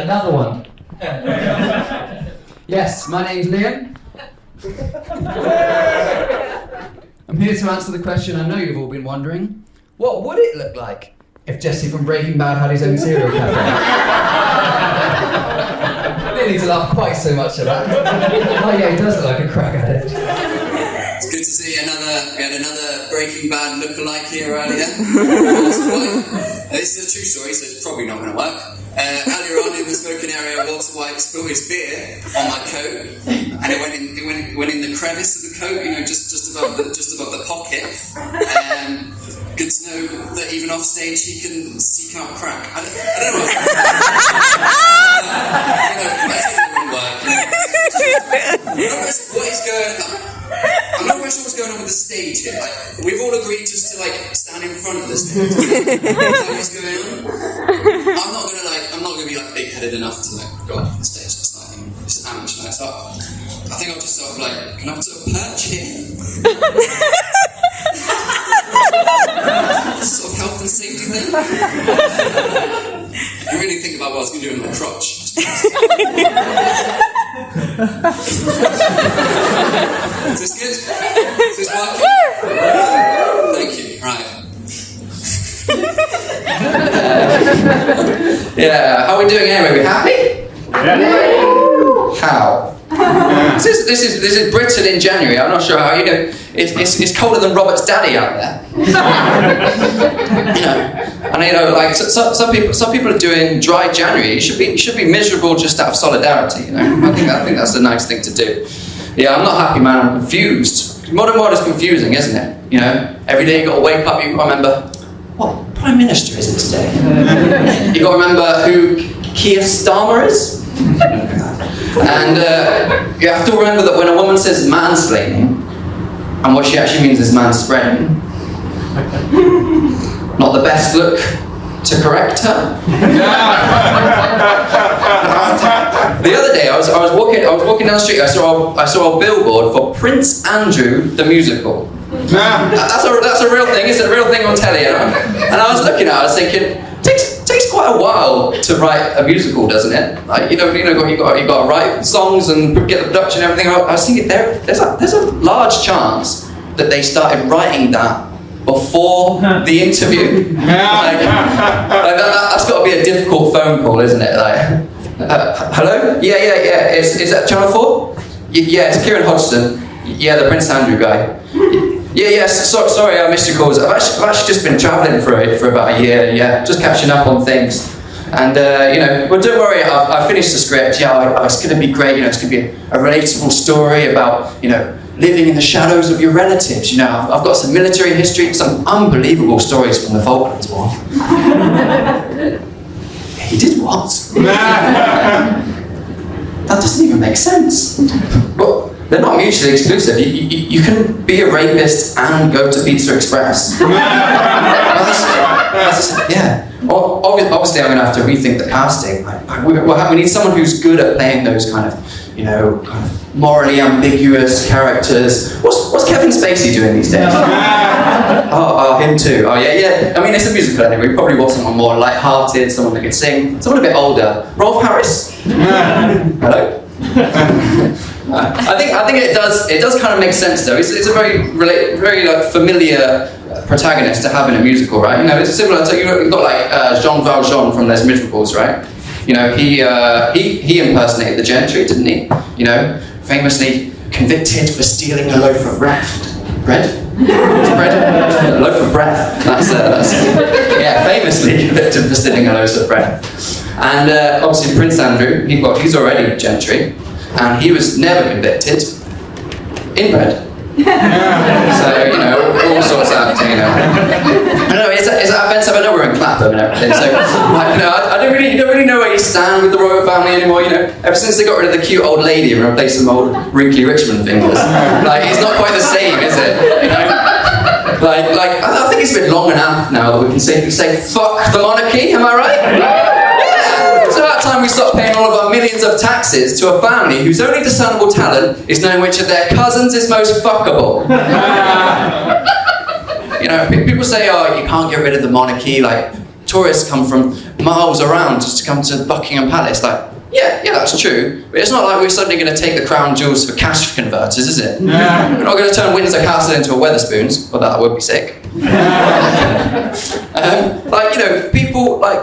Another one. Yes, my name's Liam. I'm here to answer the question I know you've all been wondering. What would it look like if Jesse from Breaking Bad had his own cereal cafe? I didn't need to laugh quite so much at that. Oh yeah, he does look like a crack addict. It's good to see we had another Breaking Bad lookalike here earlier. This is a true story, so it's probably not going to work. Earlier on in the smoking area, Walter White spilled his beer on my coat, and it went in the crevice of the coat, just above the pocket. Good to know that even off stage he can seek out crack. I don't know what what is going on. I'm not quite sure what's going on with the stage here. Like, we've all agreed just to stand in front of the stage. Is that what's going on? I'm not gonna be big-headed enough to go up on the stage. It's it's amateur night. So I think I'll just can I have a perch here? Sort of health and safety thing. You really think about what I was going to do in my crotch. Is this good? Is this working? Thank you. Right. Yeah, how are we doing anyway? We happy? Yeah. How? This is Britain in January. I'm not sure how. It's colder than Robert's daddy out there. And some people are doing dry January. You should be miserable just out of solidarity. I think that's a nice thing to do. Yeah, I'm not happy, man. I'm confused. Modern world is confusing, isn't it? Every day you got to wake up. You got to remember what Prime Minister is it today. You got to remember who Keir Starmer is. And you have to remember that when a woman says mansplaining, and what she actually means is manspreading, not the best look to correct her. The other day, I was walking down the street. I saw a billboard for Prince Andrew the musical. That's a real thing. It's a real thing on telly, and I was looking at it. I was thinking, takes quite a while to write a musical, doesn't it? You got to write songs and get the production and everything. I was thinking there's a large chance that they started writing that before the interview. That's got to be a difficult phone call, isn't it? Hello? Yeah. Is that Channel 4? Yeah, it's Kieran Hodgson. Yeah, the Prince Andrew guy. Yes. Sorry, I missed your calls. I've actually just been travelling for about a year. Yeah, just catching up on things. And well, don't worry. I finished the script. Yeah, it's going to be great. It's going to be a relatable story about living in the shadows of your relatives. I've got some military history, some unbelievable stories from the Falklands War. He did what? That doesn't even make sense. Well, they're not mutually exclusive. You can be a rapist and go to Pizza Express. Yeah. Obviously, I'm going to have to rethink the casting. We need someone who's good at playing those kind of morally ambiguous characters. What's Kevin Spacey doing these days? Oh, him too. Oh, yeah. I mean, it's a musical anyway. We probably want someone more light-hearted, someone that can sing, someone a bit older. Rolf Harris. Hello. I think it does kind of make sense though. It's a very familiar protagonist to have in a musical, right? It's similar to you've got Jean Valjean from Les Miserables, right? He impersonated the gentry, didn't he? Famously convicted for stealing a loaf of bread. A loaf of bread. That's famously convicted for stealing a loaf of bread. And obviously Prince Andrew, he's already gentry. And he was never convicted in bread. So, all sorts of acting, I don't know, is that offensive? I know we're in Clapham and everything, so, I don't really know where you stand with the royal family anymore, Ever since they got rid of the cute old lady and replaced some old wrinkly Richmond fingers, it's not quite the same, is it? I think it's been long enough now that we can safely say, fuck the monarchy, am I right? It's about time we stop paying all of our millions of taxes to a family whose only discernible talent is knowing which of their cousins is most fuckable. People say, oh, you can't get rid of the monarchy, tourists come from miles around just to come to Buckingham Palace. Like, yeah, that's true. But it's not like we're suddenly going to take the crown jewels for cash converters, is it? We're not going to turn Windsor Castle into a Wetherspoons. Well, that would be sick. Like, you know, people, like,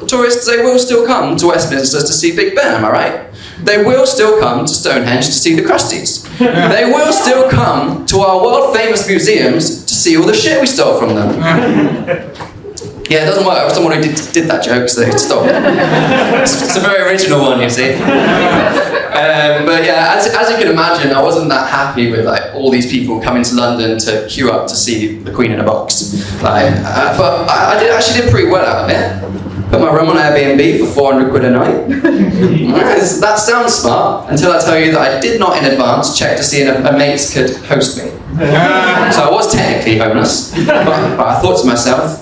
tourists, they will still come to Westminster to see Big Ben, am I right? They will still come to Stonehenge to see the Crusties. They will still come to our world-famous museums to see all the shit we stole from them. Yeah, it doesn't work for someone who did that joke, so stop. It's a very original one, you see. But yeah, as you can imagine, I wasn't that happy with like all these people coming to London to queue up to see the Queen in a box. Like, but I actually did pretty well out of it. Put my room on Airbnb for 400 quid a night. That sounds smart until I tell you that I did not in advance check to see if a mate could host me. So I was technically homeless, but I thought to myself,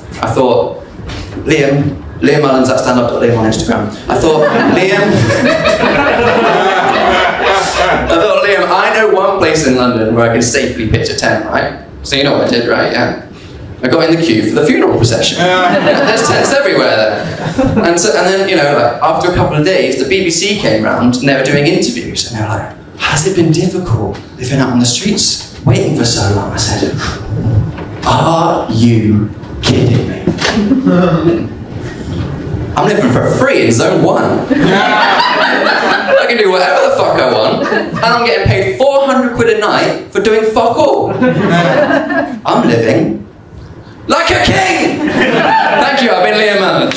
Liam Mullens at Standup.Liam on Instagram. I thought, Liam, I know one place in London where I can safely pitch a tent, right? So you know what I did, right? Yeah. I got in the queue for the funeral procession. There's tents everywhere there. And then, you know, like, after a couple of days, the BBC came round and they were doing interviews. And they were like, has it been difficult living out on the streets, waiting for so long? I said, are you kidding me? I'm living for free in Zone 1. I can do whatever the fuck I want, and I'm getting paid 400 quid a night for doing fuck all. I'm living like a king! Thank you, I've been Liam Mullens.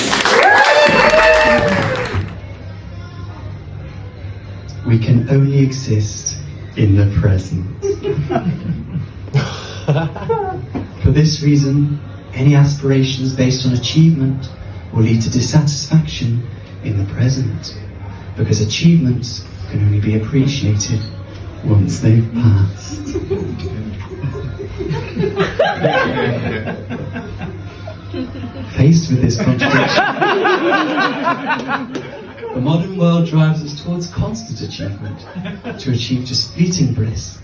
We can only exist in the present. For this reason, any aspirations based on achievement will lead to dissatisfaction in the present, because achievements can only be appreciated once they've passed. Faced with this contradiction, the modern world drives us towards constant achievement to achieve just fleeting bliss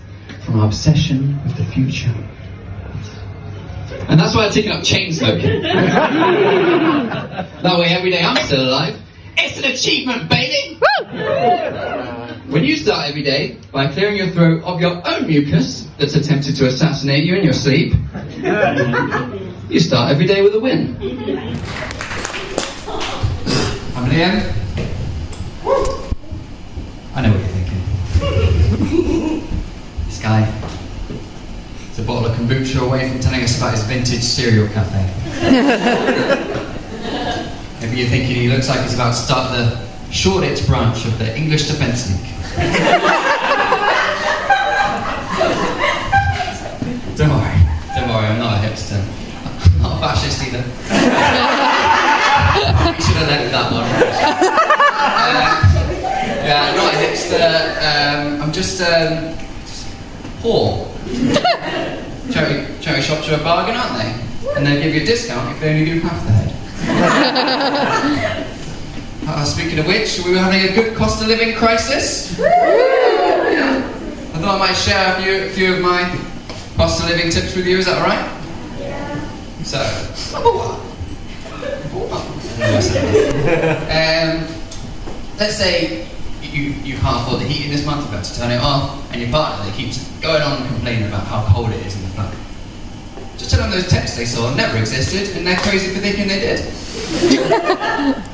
from our obsession with the future. And that's why I've taken up chain smoking. That way every day I'm still alive. It's an achievement, baby! When you start every day by clearing your throat of your own mucus that's attempted to assassinate you in your sleep, you start every day with a win. I'm Liam. I know what you're thinking. This guy. A bottle of kombucha away from telling us about his vintage cereal cafe. Maybe you're thinking he looks like he's about to start the Shoreditch branch of the English Defence League. Don't worry, I'm not a hipster. I'm not a fascist either. You should have left that one. Yeah, I'm not a hipster. I'm just poor. Charity shops are a bargain, aren't they? And they'll give you a discount if they only do half the head. Speaking of which, we were having a good cost of living crisis. Yeah. I thought I might share a few of my cost of living tips with you, is that alright? Yeah. So, number one. Let's say you can't afford the heating this month, you've got to turn it off, and your partner, they keeps going on and complaining about how cold it is in the flat. Just tell them those texts they saw never existed, and they're crazy for thinking they did.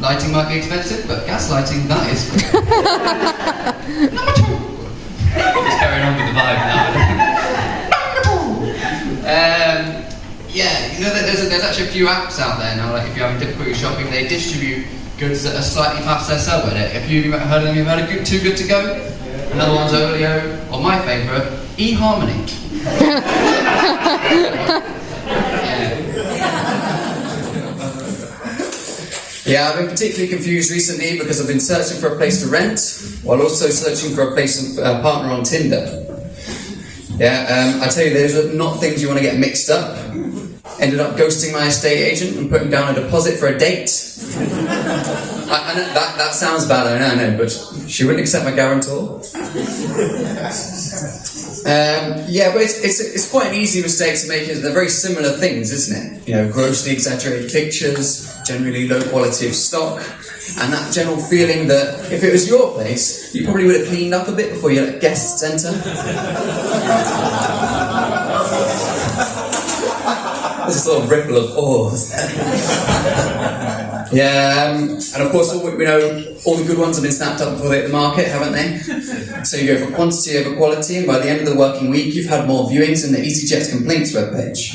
Lighting might be expensive, but gaslighting, that is free. Number two. Just carrying on with the vibe now. Yeah, you know that there's actually a few apps out there now, like if you're having difficulty shopping, they distribute goods that are slightly past their sell by date. Have you heard of them? You've heard of Too Good To Go? Another one's Olio, or my favourite, eHarmony. Yeah, I've been particularly confused recently because I've been searching for a place to rent while also searching for a partner on Tinder. Yeah, I tell you, those are not things you want to get mixed up. Ended up ghosting my estate agent and putting down a deposit for a date. I know, that sounds bad, I know, but she wouldn't accept my guarantor. Yeah, but it's quite an easy mistake to make. They're very similar things, isn't it? You know, grossly exaggerated pictures, generally low quality of stock, and that general feeling that if it was your place, you probably would have cleaned up a bit before you let guests enter. There's a sort of ripple of pause. Yeah, and of course, we know all the good ones have been snapped up before they hit the market, haven't they? So you go for quantity over quality, and by the end of the working week, you've had more viewings than the EasyJet's complaints webpage.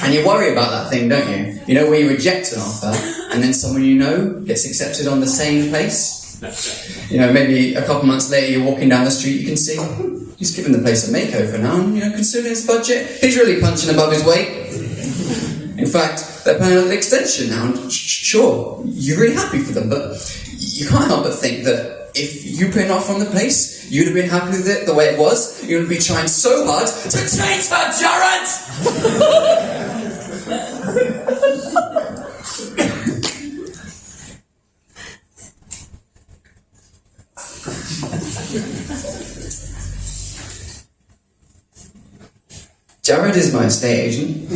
And you worry about that thing, don't you? You know, where you reject an offer, and then someone you know gets accepted on the same place. You know, maybe a couple months later, you're walking down the street, you can see he's given the place a makeover now, and you know, considering his budget, he's really punching above his weight. In fact, they're planning an extension now, and sure, you're really happy for them, but you can't help but think that if you put an offer on the place, you'd have been happy with it the way it was. You would be trying so hard to change her, Jared! Jared is my estate agent.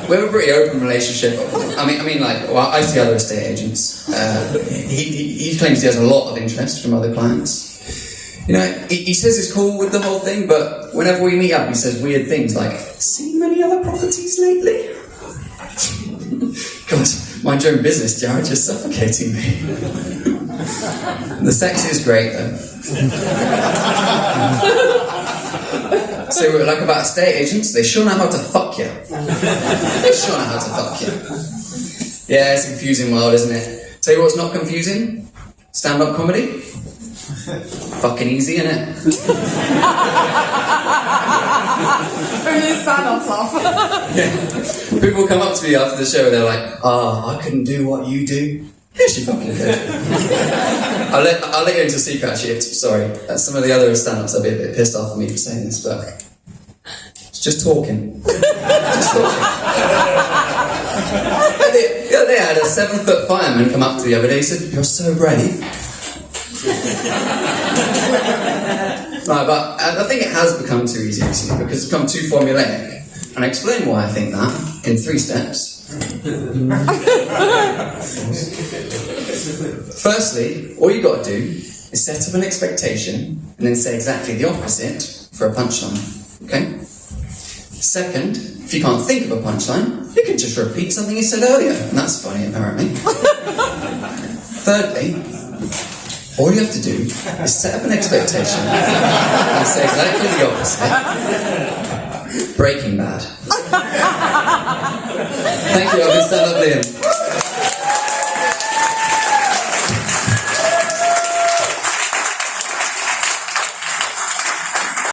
We have a pretty open relationship. I mean, well, I see other estate agents. He claims he has a lot of interest from other clients. You know, he says he's cool with the whole thing, but whenever we meet up, he says weird things like, "Seen many other properties lately?" God, mind your own business, Jared. You're suffocating me. The sex is great, though. So like about estate agents, they sure know how to fuck you. They sure know how to fuck you. Yeah, it's a confusing world, isn't it? Tell you what's not confusing? Stand-up comedy? Fucking easy, innit? Only stand-up laugh. Yeah. People come up to me after the show and they're like, I couldn't do what you do. Yes, you fucking could. I'll let you into a secret, actually. Sorry. Some of the other stand-ups will be a bit pissed off at me for saying this, but it's just talking. Just talking. The other day I had a 7-foot fireman come up to me the other day. He said, "You're so brave." Right, but I think it has become too easy recently because it's become too formulaic. And I explain why I think that in 3 steps. Firstly, all you got to do is set up an expectation and then say exactly the opposite for a punchline. Okay? Second, if you can't think of a punchline, you can just repeat something you said earlier, and that's funny apparently. Thirdly, all you have to do is set up an expectation and say exactly the opposite. Breaking Bad. Thank you, I've been Stand Up Liam.